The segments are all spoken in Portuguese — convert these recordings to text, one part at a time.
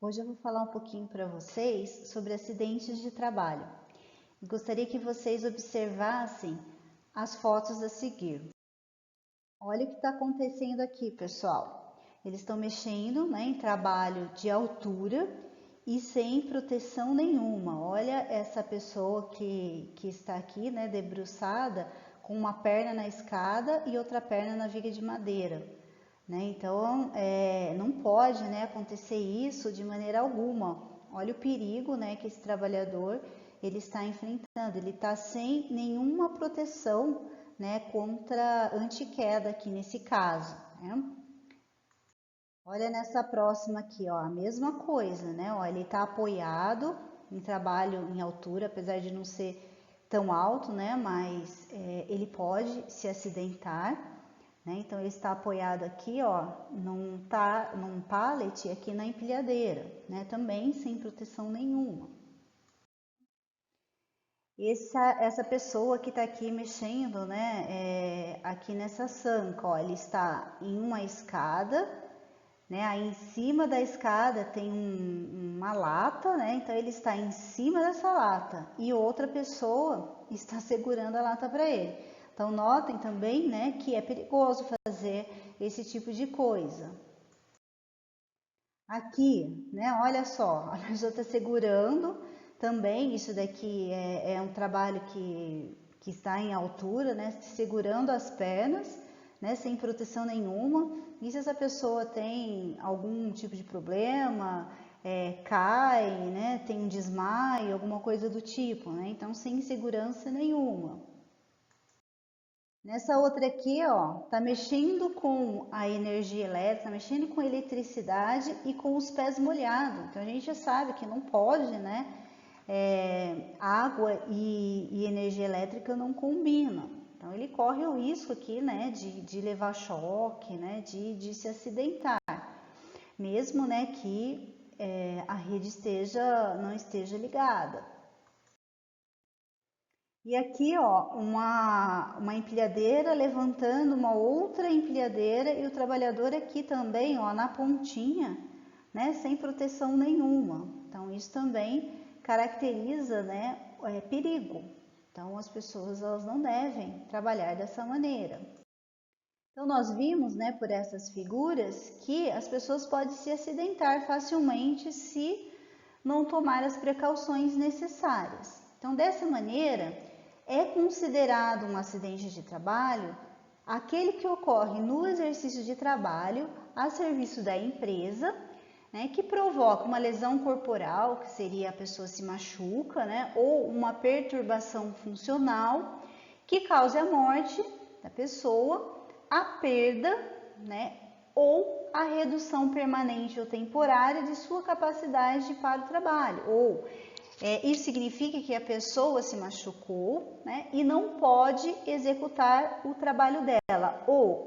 Hoje eu vou falar um pouquinho para vocês sobre acidentes de trabalho. Gostaria que vocês observassem as fotos a seguir. Olha o que está acontecendo aqui, pessoal. Eles estão mexendo, em trabalho de altura e sem proteção nenhuma. Olha essa pessoa que está aqui, debruçada, com uma perna na escada e outra perna na viga de madeira. Então, não pode, acontecer isso de maneira alguma. Olha o perigo, que esse trabalhador ele está enfrentando. Ele está sem nenhuma proteção, contra anti-queda aqui nesse caso. Olha nessa próxima aqui, ó, a mesma coisa, Ó, ele está apoiado em trabalho em altura, apesar de não ser tão alto, Mas ele pode se acidentar. Então, ele está apoiado aqui, ó, num pallet aqui na empilhadeira, também sem proteção nenhuma. Essa pessoa que está aqui mexendo, aqui nessa sanca, ó, ele está em uma escada, aí em cima da escada tem uma lata, então ele está em cima dessa lata e outra pessoa está segurando a lata para ele. Então, notem também, que é perigoso fazer esse tipo de coisa. Aqui, olha só, a pessoa está segurando também, isso daqui é um trabalho que está em altura, segurando as pernas, sem proteção nenhuma. E se essa pessoa tem algum tipo de problema, cai, tem um desmaio, alguma coisa do tipo, Então, sem segurança nenhuma. Nessa outra aqui, ó, tá mexendo com a energia elétrica, tá mexendo com eletricidade e com os pés molhados. Então a gente já sabe que não pode, água e energia elétrica não combinam. Então ele corre o risco aqui, de levar choque, de se acidentar, mesmo, que a rede não esteja ligada. E aqui, ó, uma empilhadeira levantando uma outra empilhadeira e o trabalhador aqui também, ó, na pontinha, sem proteção nenhuma. Então, isso também caracteriza, perigo. Então, as pessoas elas não devem trabalhar dessa maneira. Então, nós vimos, por essas figuras que as pessoas podem se acidentar facilmente se não tomar as precauções necessárias. Então, dessa maneira, é considerado um acidente de trabalho aquele que ocorre no exercício de trabalho a serviço da empresa, que provoca uma lesão corporal, que seria a pessoa se machuca, ou uma perturbação funcional que cause a morte da pessoa, a perda, ou a redução permanente ou temporária de sua capacidade para o trabalho, ou isso significa que a pessoa se machucou, e não pode executar o trabalho dela, ou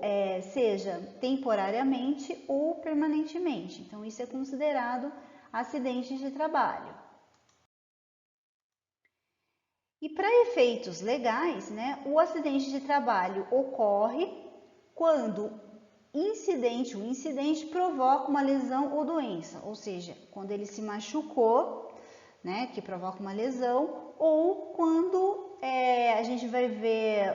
seja, temporariamente ou permanentemente. Então, isso é considerado acidente de trabalho. E para efeitos legais, o acidente de trabalho ocorre quando o incidente provoca uma lesão ou doença, ou seja, quando ele se machucou, que provoca uma lesão, ou quando a gente vai ver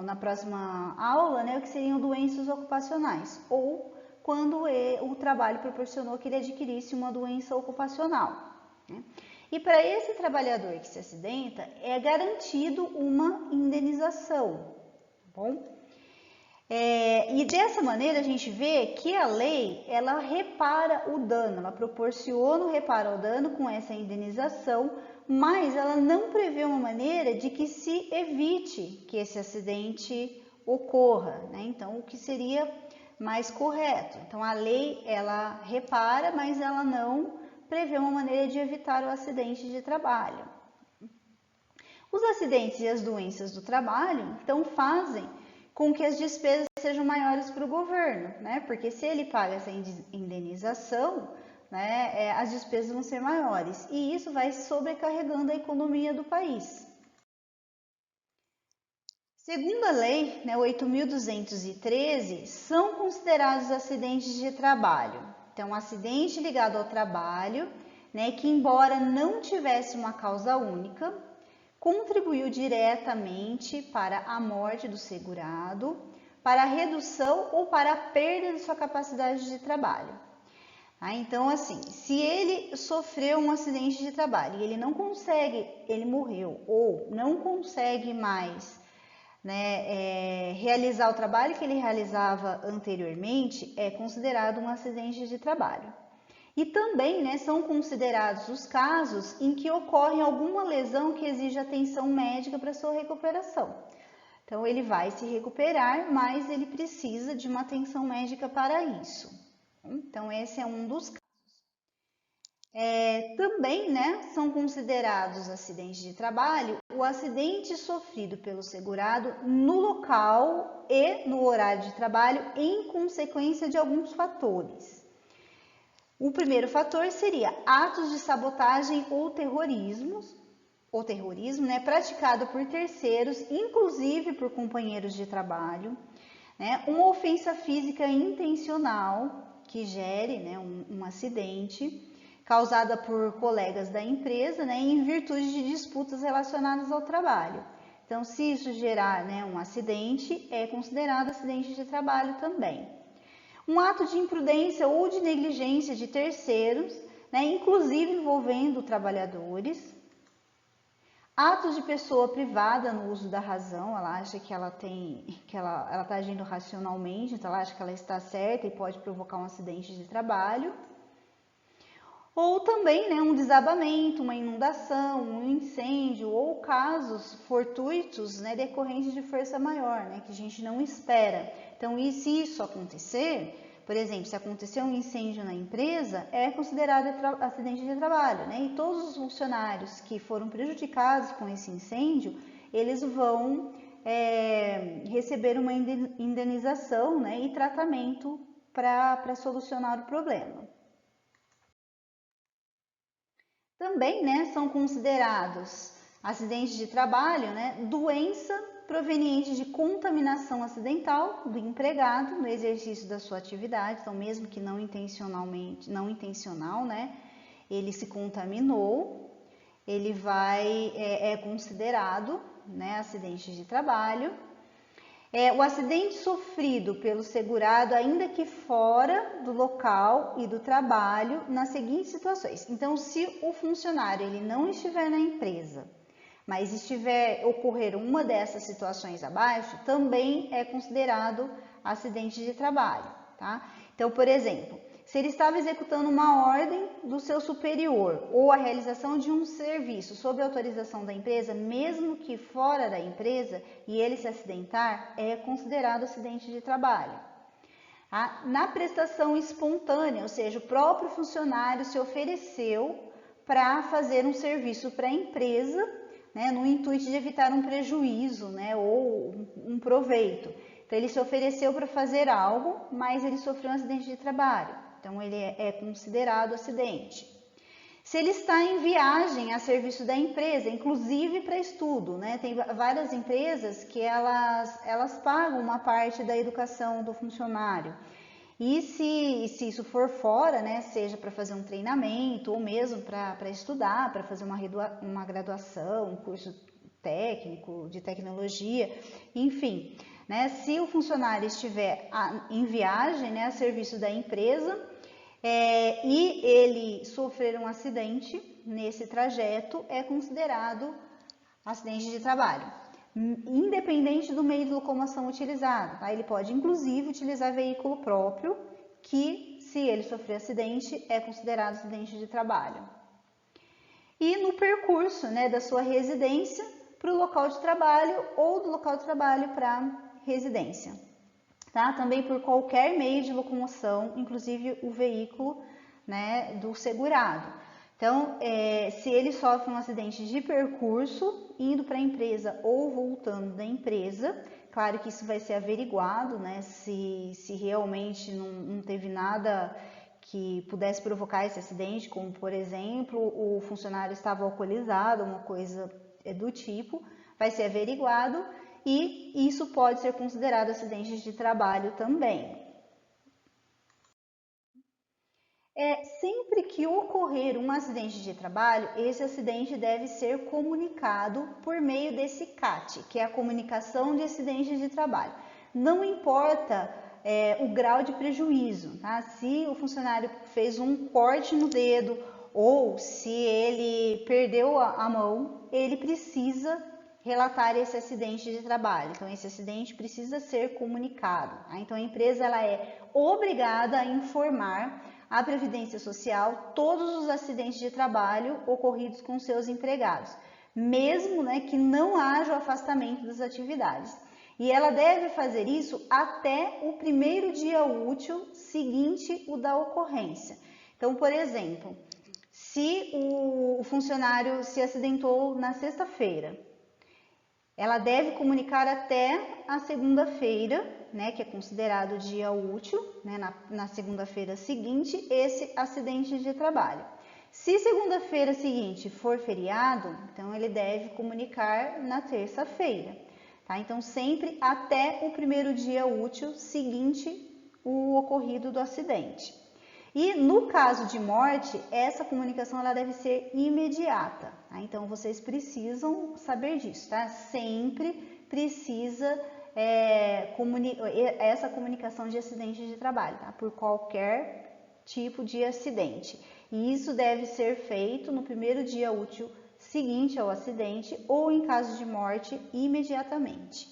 na próxima aula, o que seriam doenças ocupacionais, ou quando o trabalho proporcionou que ele adquirisse uma doença ocupacional. E para esse trabalhador que se acidenta, é garantido uma indenização, tá bom? E dessa maneira a gente vê que a lei ela repara o dano, ela proporciona o reparo ao dano com essa indenização, mas ela não prevê uma maneira de que se evite que esse acidente ocorra, Então, o que seria mais correto? Então, a lei ela repara, mas ela não prevê uma maneira de evitar o acidente de trabalho. Os acidentes e as doenças do trabalho, então, fazem com que as despesas sejam maiores para o governo, Porque se ele paga essa indenização, as despesas vão ser maiores e isso vai sobrecarregando a economia do país. Segundo a lei 8.213, são considerados acidentes de trabalho Então, um acidente ligado ao trabalho, né, que embora não tivesse uma causa única, contribuiu diretamente para a morte do segurado, para a redução ou para a perda de sua capacidade de trabalho. Então, assim, se ele sofreu um acidente de trabalho e ele não consegue, ele morreu ou não consegue mais, né, realizar o trabalho que ele realizava anteriormente, é considerado um acidente de trabalho. E também, né, são considerados os casos em que ocorre alguma lesão que exige atenção médica para sua recuperação. Então, ele vai se recuperar, mas ele precisa de uma atenção médica para isso. Então, esse é um dos casos. Também, né, são considerados acidentes de trabalho o acidente sofrido pelo segurado no local e no horário de trabalho em consequência de alguns fatores. O primeiro fator seria atos de sabotagem ou terrorismo, né, praticado por terceiros, inclusive por companheiros de trabalho, né, uma ofensa física intencional que gere, né, um acidente causada por colegas da empresa, né, em virtude de disputas relacionadas ao trabalho. Então, se isso gerar, né, um acidente, é considerado acidente de trabalho também. Um ato de imprudência ou de negligência de terceiros, né, inclusive envolvendo trabalhadores. Atos de pessoa privada no uso da razão, ela acha que ela está agindo racionalmente, então ela acha que ela está certa e pode provocar um acidente de trabalho. Ou também, né, um desabamento, uma inundação, um incêndio ou casos fortuitos, né, decorrentes de força maior, né, que a gente não espera. Então, e se isso acontecer, por exemplo, se acontecer um incêndio na empresa, é considerado acidente de trabalho, né? E todos os funcionários que foram prejudicados com esse incêndio, eles vão receber uma indenização, né, e tratamento para solucionar o problema. Também, né, são considerados acidentes de trabalho, né, doença proveniente de contaminação acidental do empregado no exercício da sua atividade, então mesmo que não intencional, né, ele se contaminou, ele é considerado, né, acidente de trabalho. O acidente sofrido pelo segurado, ainda que fora do local e do trabalho, nas seguintes situações. Então, se o funcionário ele não estiver na empresa, mas ocorrer uma dessas situações abaixo, também é considerado acidente de trabalho, tá? Então, por exemplo, se ele estava executando uma ordem do seu superior ou a realização de um serviço sob autorização da empresa, mesmo que fora da empresa, e ele se acidentar, é considerado acidente de trabalho. Na prestação espontânea, ou seja, o próprio funcionário se ofereceu para fazer um serviço para a empresa, né, no intuito de evitar um prejuízo, né, ou um proveito. Então, ele se ofereceu para fazer algo, mas ele sofreu um acidente de trabalho. Então, ele é considerado acidente. Se ele está em viagem a serviço da empresa, inclusive para estudo, né? Tem várias empresas que elas pagam uma parte da educação do funcionário. E se isso for fora, né, seja para fazer um treinamento ou mesmo para estudar, para fazer uma graduação, um curso técnico, de tecnologia, enfim, né, se o funcionário estiver em viagem, né, a serviço da empresa, e ele sofrer um acidente nesse trajeto, é considerado acidente de trabalho, independente do meio de locomoção utilizado, tá? Ele pode inclusive utilizar veículo próprio, que se ele sofrer acidente, é considerado acidente de trabalho. E no percurso, né, da sua residência para o local de trabalho ou do local de trabalho para a residência. Tá? Também por qualquer meio de locomoção, inclusive o veículo, né, do segurado. Então, se ele sofre um acidente de percurso, indo para a empresa ou voltando da empresa, claro que isso vai ser averiguado, né, se realmente não teve nada que pudesse provocar esse acidente, como, por exemplo, o funcionário estava alcoolizado, uma coisa do tipo, vai ser averiguado e isso pode ser considerado acidente de trabalho também. Sempre que ocorrer um acidente de trabalho, esse acidente deve ser comunicado por meio desse CAT, que é a comunicação de acidente de trabalho. Não importa o grau de prejuízo, tá? Se o funcionário fez um corte no dedo ou se ele perdeu a mão, ele precisa relatar esse acidente de trabalho. Então, esse acidente precisa ser comunicado. Tá? Então, a empresa ela é obrigada a informar à Previdência Social todos os acidentes de trabalho ocorridos com seus empregados, mesmo que não haja o afastamento das atividades. E ela deve fazer isso até o primeiro dia útil seguinte o da ocorrência. Então, por exemplo, se o funcionário se acidentou na sexta-feira, ela deve comunicar até a segunda-feira, que é considerado o dia útil, na segunda-feira seguinte, esse acidente de trabalho. Se segunda-feira seguinte for feriado, então ele deve comunicar na terça-feira. Tá? Então, sempre até o primeiro dia útil seguinte o ocorrido do acidente. E no caso de morte, essa comunicação ela deve ser imediata. Tá? Então, vocês precisam saber disso, tá? Sempre precisa essa comunicação de acidente de trabalho, tá? Por qualquer tipo de acidente. E isso deve ser feito no primeiro dia útil seguinte ao acidente ou, em caso de morte, imediatamente.